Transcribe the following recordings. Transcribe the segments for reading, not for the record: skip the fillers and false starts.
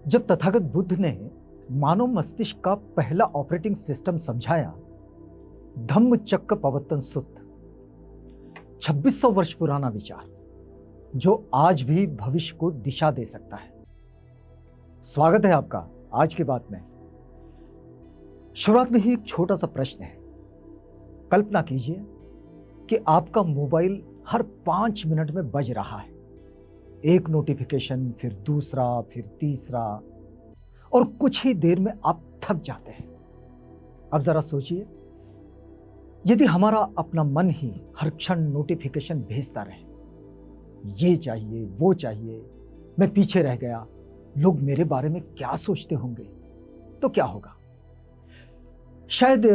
जब तथागत बुद्ध ने मानव मस्तिष्क का पहला ऑपरेटिंग सिस्टम समझाया, धम्मचक्र प्रवर्तन सूत्र, 2600 वर्ष पुराना विचार जो आज भी भविष्य को दिशा दे सकता है। स्वागत है आपका आज की बात में। शुरुआत में ही एक छोटा सा प्रश्न है। कल्पना कीजिए कि आपका मोबाइल हर 5 मिनट में बज रहा है। एक नोटिफिकेशन, फिर दूसरा, फिर तीसरा, और कुछ ही देर में आप थक जाते हैं। अब जरा सोचिए, यदि हमारा अपना मन ही हर क्षण नोटिफिकेशन भेजता रहे, ये चाहिए, वो चाहिए, मैं पीछे रह गया, लोग मेरे बारे में क्या सोचते होंगे, तो क्या होगा? शायद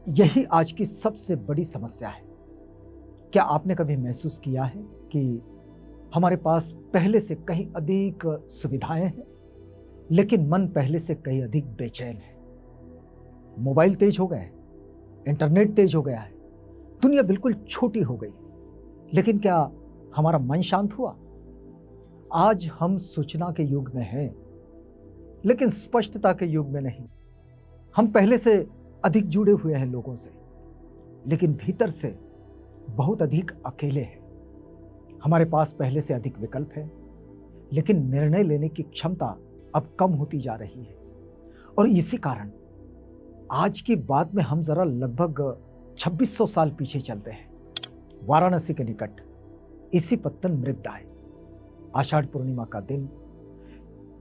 यही आज की सबसे बड़ी समस्या है। क्या आपने कभी महसूस किया है कि हमारे पास पहले से कहीं अधिक सुविधाएं हैं, लेकिन मन पहले से कहीं अधिक बेचैन है? मोबाइल तेज हो गया है, इंटरनेट तेज हो गया है, दुनिया बिल्कुल छोटी हो गई, लेकिन क्या हमारा मन शांत हुआ? आज हम सूचना के युग में हैं, लेकिन स्पष्टता के युग में नहीं। हम पहले से अधिक जुड़े हुए हैं लोगों से, लेकिन भीतर से बहुत अधिक अकेले हैं। हमारे पास पहले से अधिक विकल्प है, लेकिन निर्णय लेने की क्षमता अब कम होती जा रही है। और इसी कारण आज की बात में हम जरा लगभग 2600 साल पीछे चलते हैं। वाराणसी के निकट इसी पत्तन मृगदाय, आषाढ़ पूर्णिमा का दिन,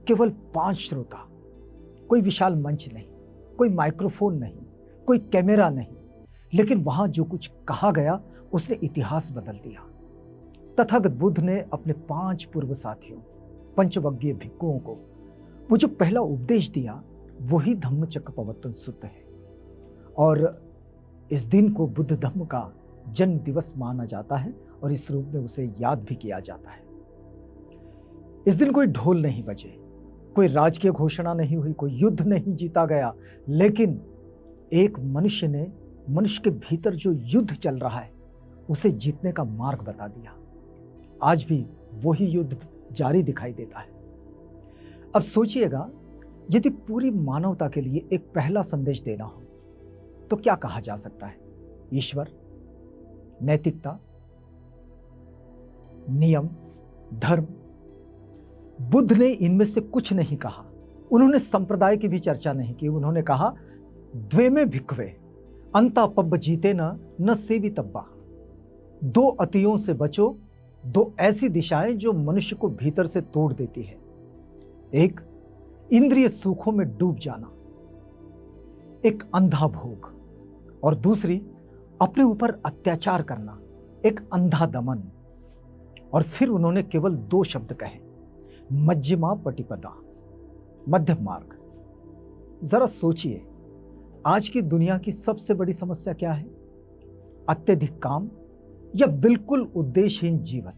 केवल 5 श्रोता, कोई विशाल मंच नहीं, कोई माइक्रोफोन नहीं, कोई कैमरा नहीं, लेकिन वहां जो कुछ कहा गया उसने इतिहास बदल दिया। तथागत बुद्ध ने अपने 5 पूर्व साथियों, पंचवग्गीय भिक्खुओं को वो जो पहला उपदेश दिया, वही धम्मचक्र प्रवर्तन सूत्र है। और इस दिन को बुद्ध धम्म का जन्म दिवस माना जाता है और इस रूप में उसे याद भी किया जाता है। इस दिन कोई ढोल नहीं बजे, कोई राजकीय घोषणा नहीं हुई, कोई युद्ध नहीं जीता गया, लेकिन एक मनुष्य ने मनुष्य के भीतर जो युद्ध चल रहा है उसे जीतने का मार्ग बता दिया। आज भी वही युद्ध जारी दिखाई देता है। अब सोचिएगा, यदि पूरी मानवता के लिए एक पहला संदेश देना हो तो क्या कहा जा सकता है? ईश्वर, नैतिकता, नियम, धर्म। बुद्ध ने इनमें से कुछ नहीं कहा। उन्होंने संप्रदाय की भी चर्चा नहीं की। उन्होंने कहा, द्वे भिक्खवे अंता पब्ब जीते न सेवी तब्बा। 2 अतियों से बचो, 2 ऐसी दिशाएं जो मनुष्य को भीतर से तोड़ देती है। एक, इंद्रिय सुखों में डूब जाना, एक अंधा भोग, और दूसरी, अपने ऊपर अत्याचार करना, एक अंधा दमन। और फिर उन्होंने केवल 2 शब्द कहे, मध्यमा पटिपदा, मध्यम मार्ग। जरा सोचिए, आज की दुनिया की सबसे बड़ी समस्या क्या है? अत्यधिक काम या बिल्कुल उद्देश्यहीन जीवन,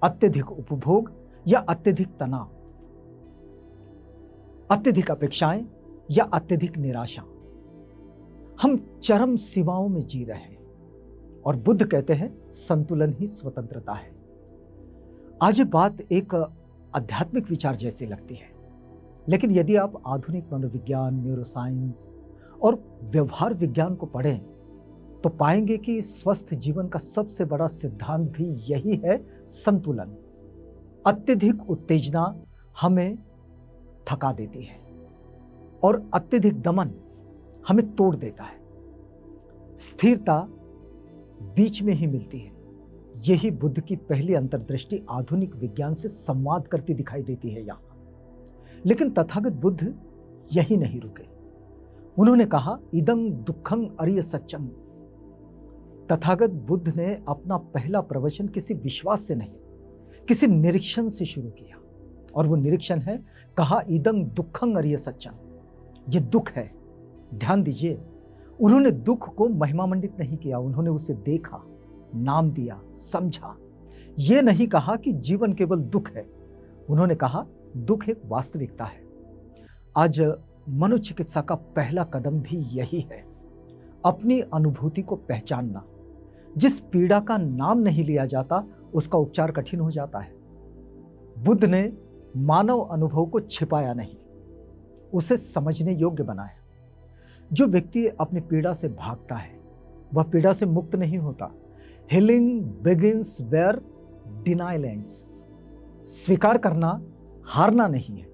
अत्यधिक उपभोग या अत्यधिक तनाव, अत्यधिक अपेक्षाएं या अत्यधिक निराशा। हम चरम सीमाओं में जी रहे हैं और बुद्ध कहते हैं, संतुलन ही स्वतंत्रता है। आज ये बात एक आध्यात्मिक विचार जैसी लगती है, लेकिन यदि आप आधुनिक मनोविज्ञान, न्यूरोसाइंस और व्यवहार विज्ञान को पढ़ें तो पाएंगे कि स्वस्थ जीवन का सबसे बड़ा सिद्धांत भी यही है, संतुलन। अत्यधिक उत्तेजना हमें थका देती है और अत्यधिक दमन हमें तोड़ देता है। स्थिरता बीच में ही मिलती है। यही बुद्ध की पहली अंतर्दृष्टि आधुनिक विज्ञान से संवाद करती दिखाई देती है यहां। लेकिन तथागत बुद्ध यही नहीं रुके। उन्होंने कहा, इदं दुखं अरिय सत्यम। तथागत बुद्ध ने अपना पहला प्रवचन किसी विश्वास से नहीं, किसी निरीक्षण से शुरू किया, और वो निरीक्षण है, कहा, इदं दुखं अरिय सत्यम। ये दुख है। ध्यान दीजिए, उन्होंने दुख को महिमामंडित नहीं किया, उन्होंने उसे देखा, नाम दिया, समझा। ये नहीं कहा कि जीवन केवल दुख है। उन्होंने कहा, दुख एक वास्तविकता है। आज मनोचिकित्सा का पहला कदम भी यही है, अपनी अनुभूति को पहचानना। जिस पीड़ा का नाम नहीं लिया जाता उसका उपचार कठिन हो जाता है। बुद्ध ने मानव अनुभव को छिपाया नहीं, उसे समझने योग्य बनाया। जो व्यक्ति अपनी पीड़ा से भागता है वह पीड़ा से मुक्त नहीं होता। Healing begins where denial ends. स्वीकार करना हारना नहीं है,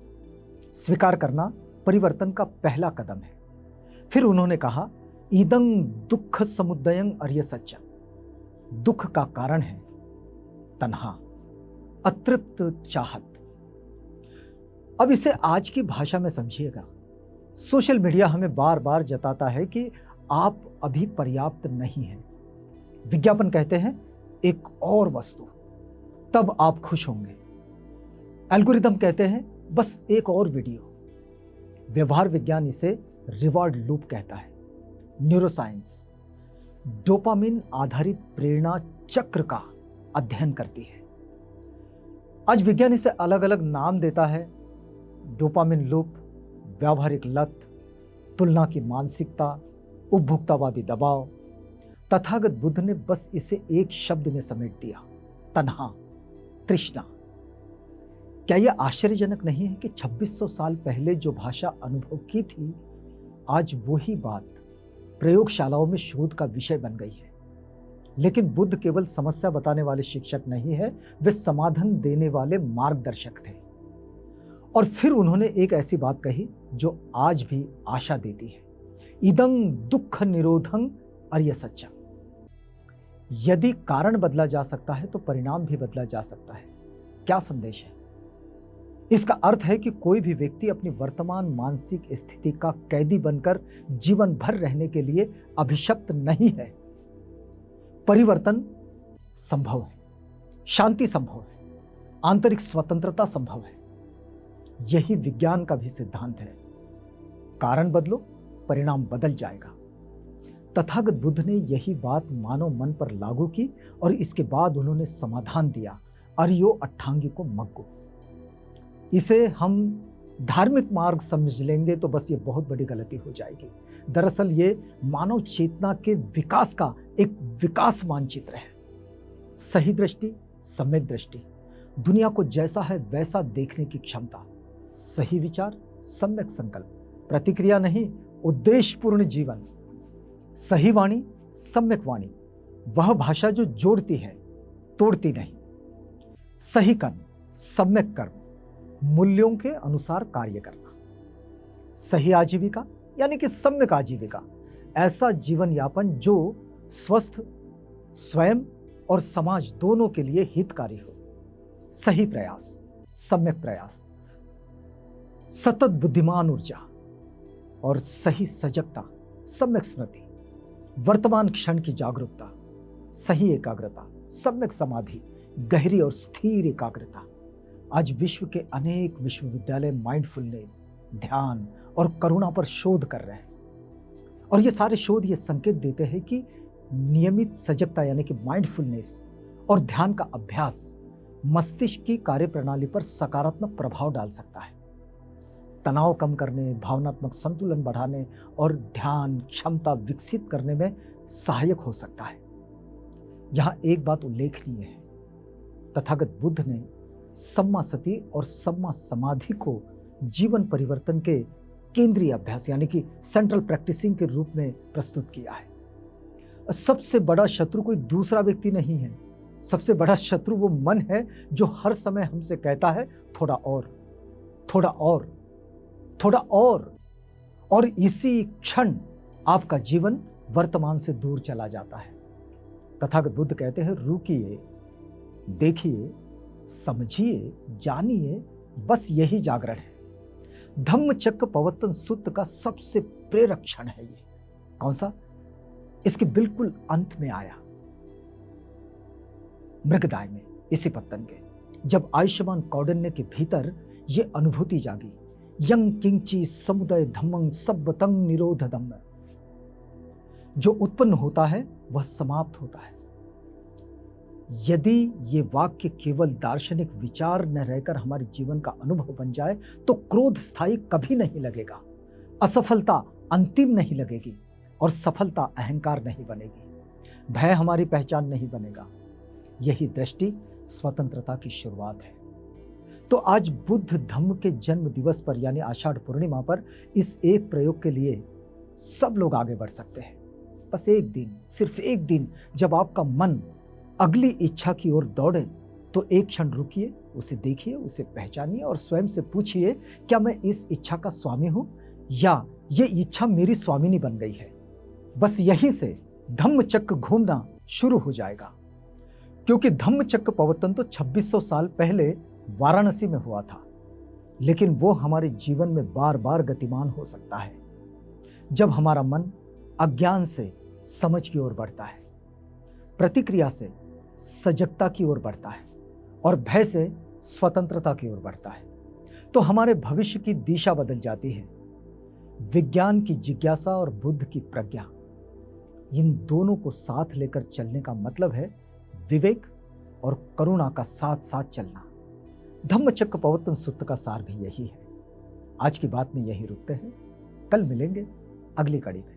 स्वीकार करना परिवर्तन का पहला कदम है। फिर उन्होंने कहा, ईदं दुख समुदयं अर्य सच्चा। दुख का कारण है तन्हा, अतृप्त चाहत। अब इसे आज की भाषा में समझिएगा। सोशल मीडिया हमें बार बार जताता है कि आप अभी पर्याप्त नहीं हैं। विज्ञापन कहते हैं एक और वस्तु, तब आप खुश होंगे। एल्गोरिदम कहते हैं बस एक और वीडियो। व्यवहार विज्ञान इसे रिवॉर्ड लूप कहता है। न्यूरोसाइंस डोपामिन आधारित प्रेरणा चक्र का अध्ययन करती है। आज विज्ञान इसे अलग अलग नाम देता है। डोपामिन लूप, व्यावहारिक लत, तुलना की मानसिकता, उपभोक्तावादी दबाव। तथागत बुद्ध ने बस इसे एक शब्द में समेट दिया, तन्हा, तृष्णा। क्या यह आश्चर्यजनक नहीं है कि 2600 साल पहले जो भाषा अनुभव की थी, आज वही बात प्रयोगशालाओं में शोध का विषय बन गई है। लेकिन बुद्ध केवल समस्या बताने वाले शिक्षक नहीं है, वे समाधान देने वाले मार्गदर्शक थे। और फिर उन्होंने एक ऐसी बात कही जो आज भी आशा देती है, इदं दुख निरोधं अर्य सच्चा। यदि कारण बदला जा सकता है तो परिणाम भी बदला जा सकता है। क्या संदेश है? इसका अर्थ है कि कोई भी व्यक्ति अपनी वर्तमान मानसिक स्थिति का कैदी बनकर जीवन भर रहने के लिए अभिशप्त नहीं है। परिवर्तन संभव है, शांति संभव है, आंतरिक स्वतंत्रता संभव है। यही विज्ञान का भी सिद्धांत है। कारण बदलो, परिणाम बदल जाएगा। तथागत बुद्ध ने यही बात मानव मन पर लागू की और इसके बाद उन्होंने समाधान दिया, अर्यो अट्ठांगिको मग्गो। इसे हम धार्मिक मार्ग समझ लेंगे तो बस ये बहुत बड़ी गलती हो जाएगी। दरअसल ये मानव चेतना के विकास का एक विकास मानचित्र है। सही दृष्टि, सम्यक दृष्टि, दुनिया को जैसा है वैसा देखने की क्षमता, सही विचार, सम्यक संकल्प, प्रतिक्रिया नहीं उद्देश्यपूर्ण जीवन, सही वाणी, सम्यक वाणी, वह भाषा जो जोड़ती है तोड़ती नहीं, सही कर्म, सम्यक कर्म, मूल्यों के अनुसार कार्य करना, सही आजीविका यानी कि सम्यक आजीविका, ऐसा जीवन यापन जो स्वस्थ, स्वयं और समाज दोनों के लिए हितकारी हो, सही प्रयास, सम्यक प्रयास, सतत बुद्धिमान ऊर्जा और सही सजगता, सम्यक स्मृति, वर्तमान क्षण की जागरूकता, सही एकाग्रता, सम्यक समाधि, गहरी और स्थिर एकाग्रता। आज विश्व के अनेक विश्वविद्यालय माइंडफुलनेस, ध्यान और करुणा पर शोध कर रहे हैं। और ये सारे शोध ये संकेत देते हैं कि नियमित सजगता यानी कि माइंडफुलनेस और ध्यान का अभ्यास मस्तिष्क की कार्यप्रणाली पर सकारात्मक प्रभाव डाल सकता है। तनाव कम करने, भावनात्मक संतुलन बढ़ाने और ध्यान क्षमता विकसित करने में सहायक हो सकता है। यहां एक बात उल्लेखनीय है, तथागत बुद्ध ने सम्मा सती और सम्मा समाधि को जीवन परिवर्तन के केंद्रीय अभ्यास यानी कि सेंट्रल प्रैक्टिसिंग के रूप में प्रस्तुत किया है। सबसे बड़ा शत्रु कोई दूसरा व्यक्ति नहीं है, सबसे बड़ा शत्रु वो मन है जो हर समय हमसे कहता है थोड़ा और, थोड़ा और, थोड़ा और इसी क्षण आपका जीवन वर्तमान से दूर चला जाता है। तथागत बुद्ध कहते हैं, रुकिए, देखिए, समझिए, जानिए, बस यही जागरण है। धम्मचक्र प्रवर्तन सूत्र का सबसे प्रेरक क्षण है ये। कौन सा? इसके बिल्कुल अंत में आया, मृगदाय में, इसी पत्तन के, जब आयुष्मान कौंडिन्य के भीतर ये अनुभूति जागी, यं किंची समुदय धम्मं सब्बतं निरोध धम्म। जो उत्पन्न होता है वह समाप्त होता है। यदि ये वाक्य केवल दार्शनिक विचार न रहकर हमारे जीवन का अनुभव बन जाए तो क्रोध स्थायी कभी नहीं लगेगा, असफलता अंतिम नहीं लगेगी और सफलता अहंकार नहीं बनेगी, भय हमारी पहचान नहीं बनेगा। यही दृष्टि स्वतंत्रता की शुरुआत है। तो आज बुद्ध धम्म के जन्म दिवस पर यानी आषाढ़ पूर्णिमा पर इस एक प्रयोग के लिए सब लोग आगे बढ़ सकते हैं। बस एक दिन, सिर्फ एक दिन जब आपका मन अगली इच्छा की ओर दौड़े तो एक क्षण रुकिए, उसे देखिए, उसे पहचानिए और स्वयं से पूछिए, क्या मैं इस इच्छा का स्वामी हूं या ये इच्छा मेरी स्वामिनी बन गई है। बस यहीं से धम्म चक्र घूमना शुरू हो जाएगा, क्योंकि धम्म चक्र प्रवर्तन तो 2600 साल पहले वाराणसी में हुआ था, लेकिन वो हमारे जीवन में बार बार गतिमान हो सकता है जब हमारा मन अज्ञान से समझ की ओर बढ़ता है, प्रतिक्रिया से सजगता की ओर बढ़ता है और भय से स्वतंत्रता की ओर बढ़ता है। तो हमारे भविष्य की दिशा बदल जाती है। विज्ञान की जिज्ञासा और बुद्ध की प्रज्ञा, इन दोनों को साथ लेकर चलने का मतलब है विवेक और करुणा का साथ साथ चलना। धम्मचक्र प्रवर्तन सूत्र का सार भी यही है। आज की बात में यही रुकते हैं, कल मिलेंगे अगली कड़ी में।